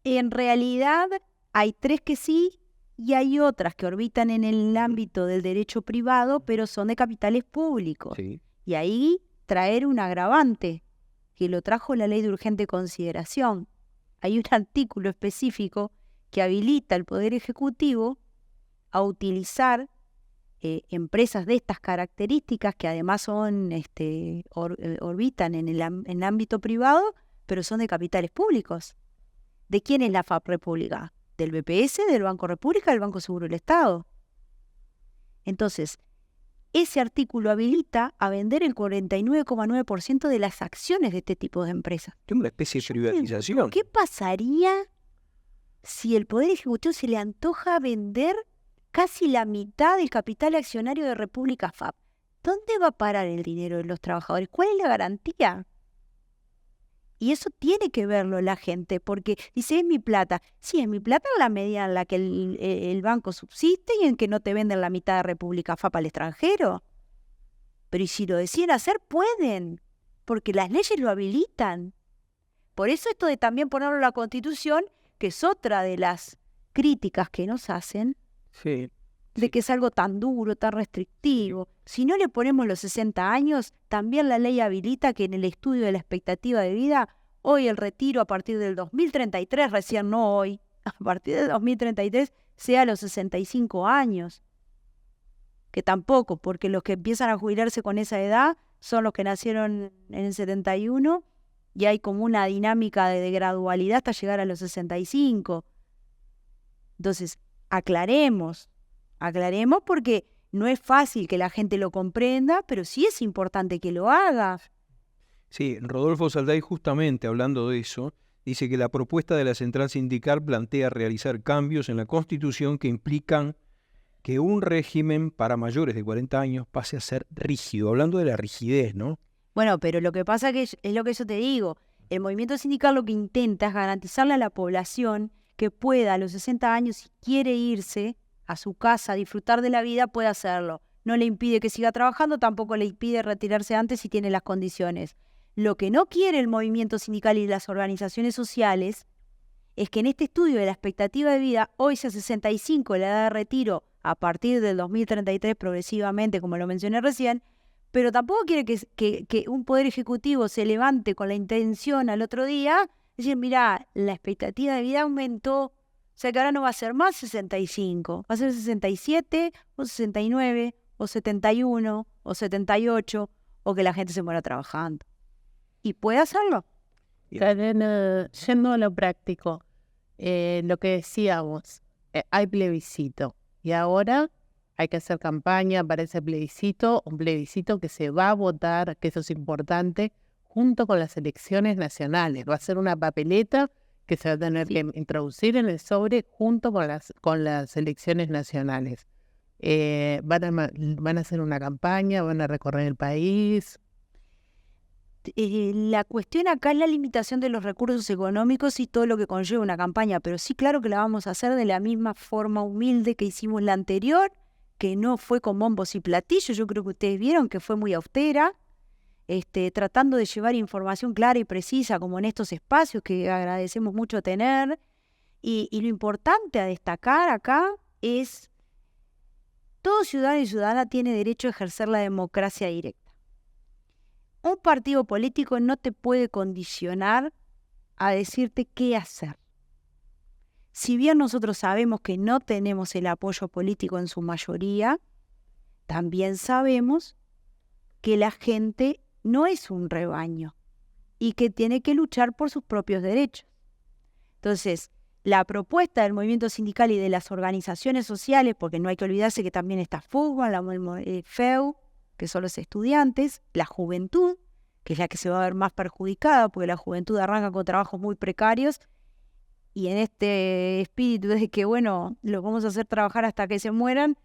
En realidad hay 3 que sí y hay otras que orbitan en el ámbito del derecho privado, pero son de capitales públicos. Sí. Y ahí traer un agravante, que lo trajo la Ley de Urgente Consideración. Hay un artículo específico que habilita al Poder Ejecutivo a utilizar empresas de estas características, que además son orbitan en el ámbito privado, pero son de capitales públicos. ¿De quién es la FAP República? ¿Del BPS, del Banco República, del Banco Seguro del Estado? Entonces, ese artículo habilita a vender el 49,9% de las acciones de este tipo de empresas. Es una especie de privatización. ¿Qué pasaría si el Poder Ejecutivo se le antoja vender casi la mitad del capital accionario de República FAP? ¿Dónde va a parar el dinero de los trabajadores? ¿Cuál es la garantía? Y eso tiene que verlo la gente, porque dice, es mi plata. Sí, es mi plata en la medida en la que el banco subsiste y en que no te venden la mitad de República FAP al extranjero. Pero ¿y si lo deciden hacer? Pueden, porque las leyes lo habilitan. Por eso esto de también ponerlo en la Constitución, que es otra de las críticas que nos hacen, Sí. de que es algo tan duro, tan restrictivo. Si no le ponemos los 60 años, también la ley habilita que en el estudio de la expectativa de vida, hoy el retiro a partir del 2033, recién no hoy, a partir del 2033 sea a los 65 años. Que tampoco, porque los que empiezan a jubilarse con esa edad son los que nacieron en el 71 y hay como una dinámica de gradualidad hasta llegar a los 65. Entonces, aclaremos porque no es fácil que la gente lo comprenda, pero sí es importante que lo haga. Sí, Rodolfo Salday, justamente hablando de eso, dice que la propuesta de la Central Sindical plantea realizar cambios en la Constitución que implican que un régimen para mayores de 40 años pase a ser rígido, hablando de la rigidez, ¿no? Bueno, pero lo que pasa que es lo que yo te digo, el movimiento sindical lo que intenta es garantizarle a la población que pueda a los 60 años, si quiere irse a su casa a disfrutar de la vida, puede hacerlo. No le impide que siga trabajando, tampoco le impide retirarse antes si tiene las condiciones. Lo que no quiere el movimiento sindical y las organizaciones sociales es que en este estudio de la expectativa de vida, hoy sea 65 la edad de retiro a partir del 2033 progresivamente, como lo mencioné recién, pero tampoco quiere que un poder ejecutivo se levante con la intención al otro día, decir, mirá, la expectativa de vida aumentó, o sea que ahora no va a ser más 65, va a ser 67 o 69 o 71 o 78, o que la gente se muera trabajando. Y puede hacerlo. Karen, yendo a lo práctico, lo que decíamos, hay plebiscito y ahora hay que hacer campaña para ese plebiscito, un plebiscito que se va a votar, que eso es importante, junto con las elecciones nacionales. Va a ser una papeleta que se va a tener que introducir en el sobre junto con las elecciones nacionales. Van a hacer una campaña, van a recorrer el país. La cuestión acá es la limitación de los recursos económicos y todo lo que conlleva una campaña, pero sí, claro que la vamos a hacer de la misma forma humilde que hicimos la anterior, que no fue con bombos y platillos. Yo creo que ustedes vieron que fue muy austera. tratando de llevar información clara y precisa, como en estos espacios que agradecemos mucho tener. Y lo importante a destacar acá es: todo ciudadano y ciudadana tiene derecho a ejercer la democracia directa. Un partido político no te puede condicionar a decirte qué hacer. Si bien nosotros sabemos que no tenemos el apoyo político en su mayoría, también sabemos que la gente no es un rebaño y que tiene que luchar por sus propios derechos. Entonces, la propuesta del movimiento sindical y de las organizaciones sociales, porque no hay que olvidarse que también está FUGBA, FEU, que son los estudiantes, la juventud, que es la que se va a ver más perjudicada, porque la juventud arranca con trabajos muy precarios, y en este espíritu de que, bueno, los vamos a hacer trabajar hasta que se mueran,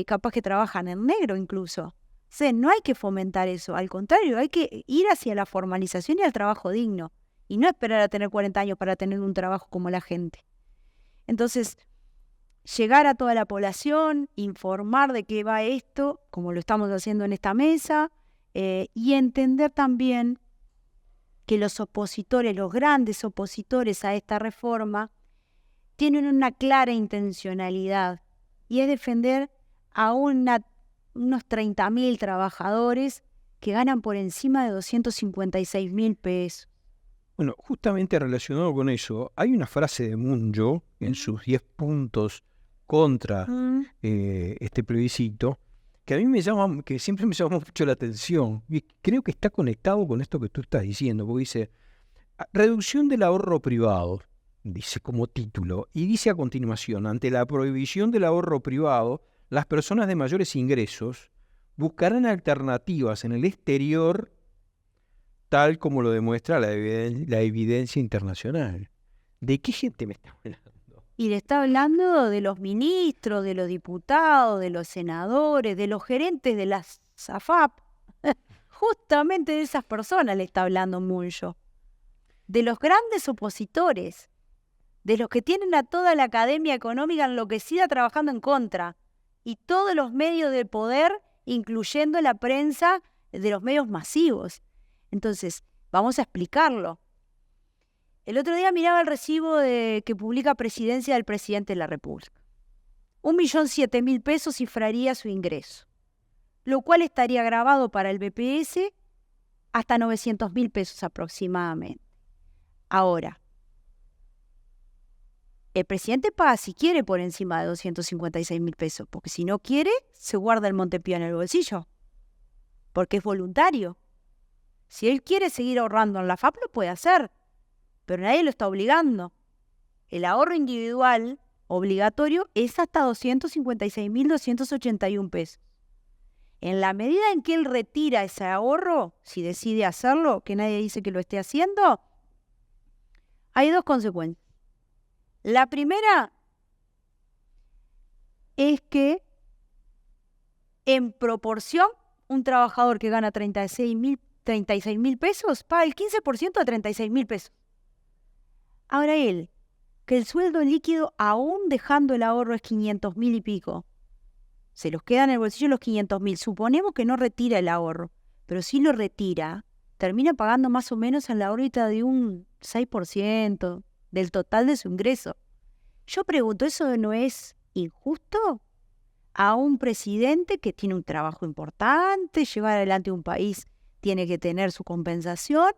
capaz que trabajan en negro incluso. O sea, no hay que fomentar eso, al contrario, hay que ir hacia la formalización y al trabajo digno, y no esperar a tener 40 años para tener un trabajo como la gente. Entonces, llegar a toda la población, informar de qué va esto, como lo estamos haciendo en esta mesa, y entender también que los opositores, los grandes opositores a esta reforma, tienen una clara intencionalidad, y es defender a unos 30.000 trabajadores que ganan por encima de 256.000 pesos. Bueno, justamente relacionado con eso, hay una frase de Munjo en sus 10 puntos contra este plebiscito, que a mí que siempre me llama mucho la atención, y creo que está conectado con esto que tú estás diciendo, porque dice: reducción del ahorro privado, dice como título, y dice a continuación: ante la prohibición del ahorro privado, las personas de mayores ingresos buscarán alternativas en el exterior, tal como lo demuestra la evidencia internacional. ¿De qué gente me está hablando? Y le está hablando de los ministros, de los diputados, de los senadores, de los gerentes de la SAFAP. Justamente de esas personas le está hablando Munjo. De los grandes opositores, de los que tienen a toda la academia económica enloquecida trabajando en contra, y todos los medios de poder, incluyendo la prensa de los medios masivos. Entonces, vamos a explicarlo. El otro día miraba el recibo que publica Presidencia del Presidente de la República. 1.007.000 pesos cifraría su ingreso, lo cual estaría grabado para el BPS hasta 900.000 pesos aproximadamente. Ahora, el presidente paga si quiere por encima de 256.000 pesos, porque si no quiere, se guarda el Montepío en el bolsillo, porque es voluntario. Si él quiere seguir ahorrando en la FAP, lo puede hacer, pero nadie lo está obligando. El ahorro individual obligatorio es hasta 256.281 pesos. En la medida en que él retira ese ahorro, si decide hacerlo, que nadie dice que lo esté haciendo, hay dos consecuencias. La primera es que, en proporción, un trabajador que gana 36.000 pesos paga el 15% de 36.000 pesos. Ahora él, que el sueldo líquido, aún dejando el ahorro, es 500.000 y pico, se los queda en el bolsillo los 500.000. Suponemos que no retira el ahorro, pero si lo retira, termina pagando más o menos en la órbita de un 6% del total de su ingreso. Yo pregunto, ¿eso no es injusto? A un presidente que tiene un trabajo importante, llevar adelante un país tiene que tener su compensación.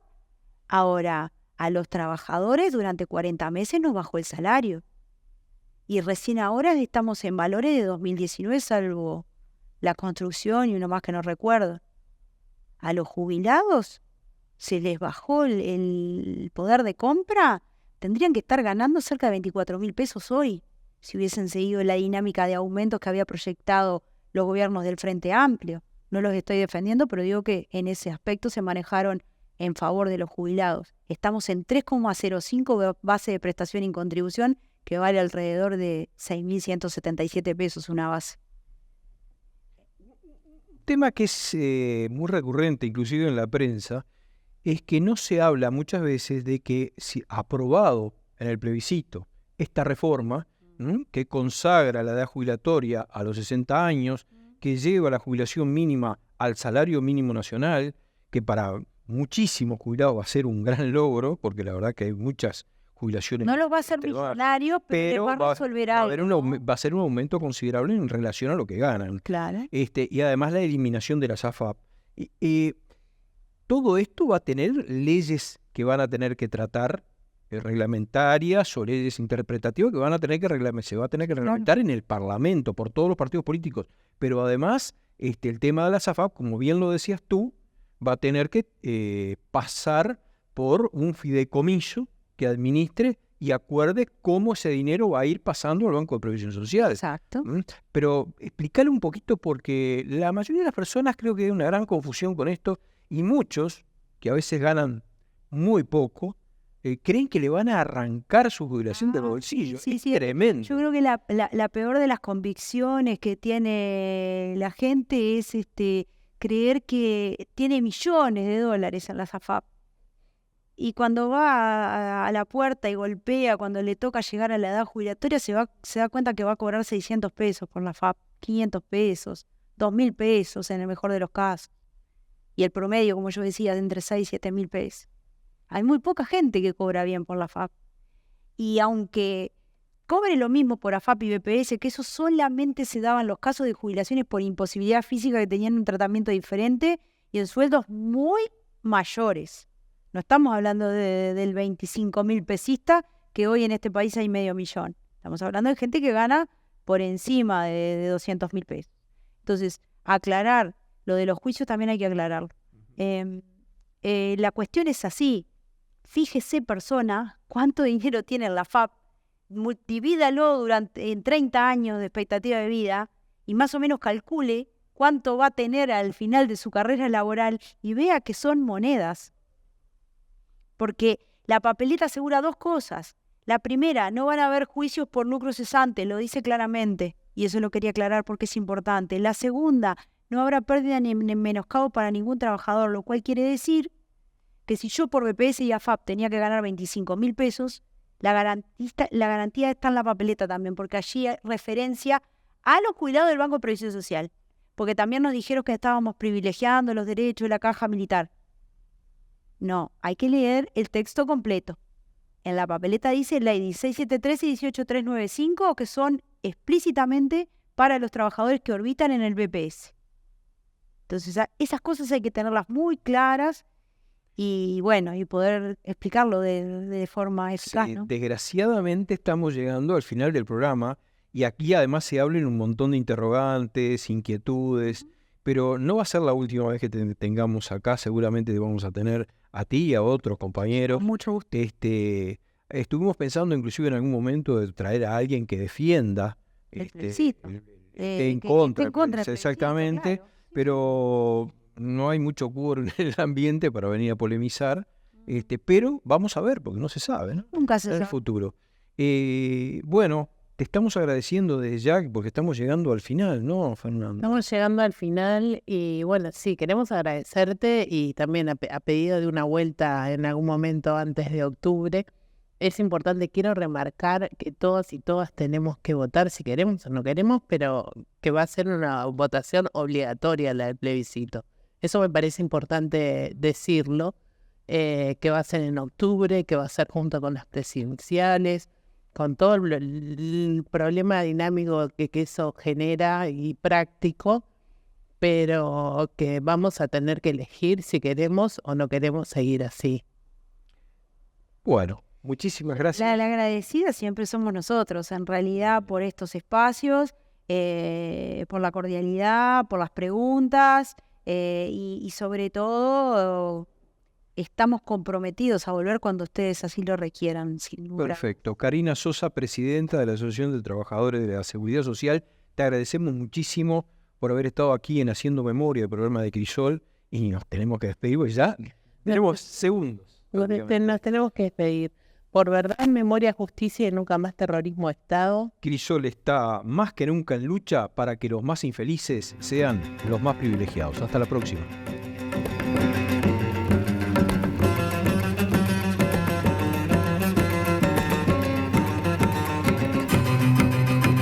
Ahora, a los trabajadores durante 40 meses nos bajó el salario. Y recién ahora estamos en valores de 2019, salvo la construcción y uno más que no recuerdo. A los jubilados se les bajó el poder de compra. Tendrían que estar ganando cerca de 24.000 pesos hoy, si hubiesen seguido la dinámica de aumentos que había proyectado los gobiernos del Frente Amplio. No los estoy defendiendo, pero digo que en ese aspecto se manejaron en favor de los jubilados. Estamos en 3,05 base de prestación y contribución, que vale alrededor de 6.177 pesos una base. Un tema que es muy recurrente, inclusive en la prensa, es que no se habla muchas veces de que, si aprobado en el plebiscito esta reforma, que consagra la edad jubilatoria a los 60 años, que lleva la jubilación mínima al salario mínimo nacional, que para muchísimos jubilados va a ser un gran logro, porque la verdad que hay muchas jubilaciones. No los va a hacer millonarios, pero les va a resolver algo. Va a ser un aumento considerable en relación a lo que ganan. Claro. Y además la eliminación de las AFAP. Todo esto va a tener leyes que van a tener que tratar, reglamentarias o leyes interpretativas que van a tener que se va a tener que reglamentar en el Parlamento por todos los partidos políticos. Pero además, el tema de las AFAP, como bien lo decías tú, va a tener que pasar por un fideicomiso que administre y acuerde cómo ese dinero va a ir pasando al Banco de Previsión Social. Exacto. Pero explícale un poquito, porque la mayoría de las personas creo que hay una gran confusión con esto, y muchos, que a veces ganan muy poco, creen que le van a arrancar su jubilación del bolsillo. Sí, es tremendo. Yo creo que la peor de las convicciones que tiene la gente es creer que tiene millones de dólares en las AFAP. Y cuando va a la puerta y golpea, cuando le toca llegar a la edad jubilatoria, se da cuenta que va a cobrar 600 pesos por la AFAP, 500 pesos, 2.000 pesos en el mejor de los casos. Y el promedio, como yo decía, de entre 6 y 7 mil pesos. Hay muy poca gente que cobra bien por la AFAP. Y aunque cobre lo mismo por AFAP y BPS, que eso solamente se daba en los casos de jubilaciones por imposibilidad física que tenían un tratamiento diferente y en sueldos muy mayores. No estamos hablando del 25.000 pesista, que hoy en este país hay 500.000. Estamos hablando de gente que gana por encima de 200.000 pesos. Entonces, aclarar lo de los juicios también hay que aclararlo. La cuestión es así. Fíjese, persona, cuánto dinero tiene en la FAP, divídalo en 30 años de expectativa de vida y más o menos calcule cuánto va a tener al final de su carrera laboral y vea que son monedas. Porque la papeleta asegura dos cosas. La primera, no van a haber juicios por lucro cesante, lo dice claramente, y eso lo quería aclarar porque es importante. La segunda, no habrá pérdida ni menoscabo para ningún trabajador, lo cual quiere decir que si yo por BPS y AFAP tenía que ganar 25.000 pesos, la garantía está en la papeleta también, porque allí hay referencia a los jubilados del Banco de Previsión Social, porque también nos dijeron que estábamos privilegiando los derechos de la caja militar. No, hay que leer el texto completo. En la papeleta dice ley 1673 y 18395, que son explícitamente para los trabajadores que orbitan en el BPS. Entonces, esas cosas hay que tenerlas muy claras y bueno, y poder explicarlo de forma eficaz, Sí, ¿no? desgraciadamente estamos llegando al final del programa y aquí además se hablan un montón de interrogantes, inquietudes, pero no va a ser la última vez que te tengamos acá. Seguramente te vamos a tener a ti y a otros compañeros. Con mucho gusto. Estuvimos pensando inclusive en algún momento de traer a alguien que defienda El plebiscito. en Que contra, esté en contra del plebiscito, exactamente, claro. pero no hay mucho quórum en el ambiente para venir a polemizar, pero vamos a ver, porque no se sabe, ¿no? Nunca se En el sabe. futuro. Bueno, te estamos agradeciendo desde ya porque estamos llegando al final, ¿no, Fernando? Estamos llegando al final y bueno, sí, queremos agradecerte y también a pedido de una vuelta en algún momento antes de octubre. Es importante, quiero remarcar que todos y todas tenemos que votar si queremos o no queremos, pero que va a ser una votación obligatoria la del plebiscito. Eso me parece importante decirlo, que va a ser en octubre, que va a ser junto con las presidenciales, con todo el problema dinámico que eso genera y práctico, pero que vamos a tener que elegir si queremos o no queremos seguir así. Bueno, muchísimas gracias. La agradecida siempre somos nosotros, en realidad, por estos espacios, por la cordialidad, por las preguntas y sobre todo estamos comprometidos a volver cuando ustedes así lo requieran, sin duda. Perfecto. Karina Sosa, presidenta de la Asociación de Trabajadores de la Seguridad Social, te agradecemos muchísimo por haber estado aquí en Haciendo Memoria, el programa de Crisol, y nos tenemos que despedir, porque ya tenemos segundos. Nos tenemos que despedir. Por verdad, memoria, justicia y nunca más terrorismo de Estado. Crisol está más que nunca en lucha para que los más infelices sean los más privilegiados. Hasta la próxima.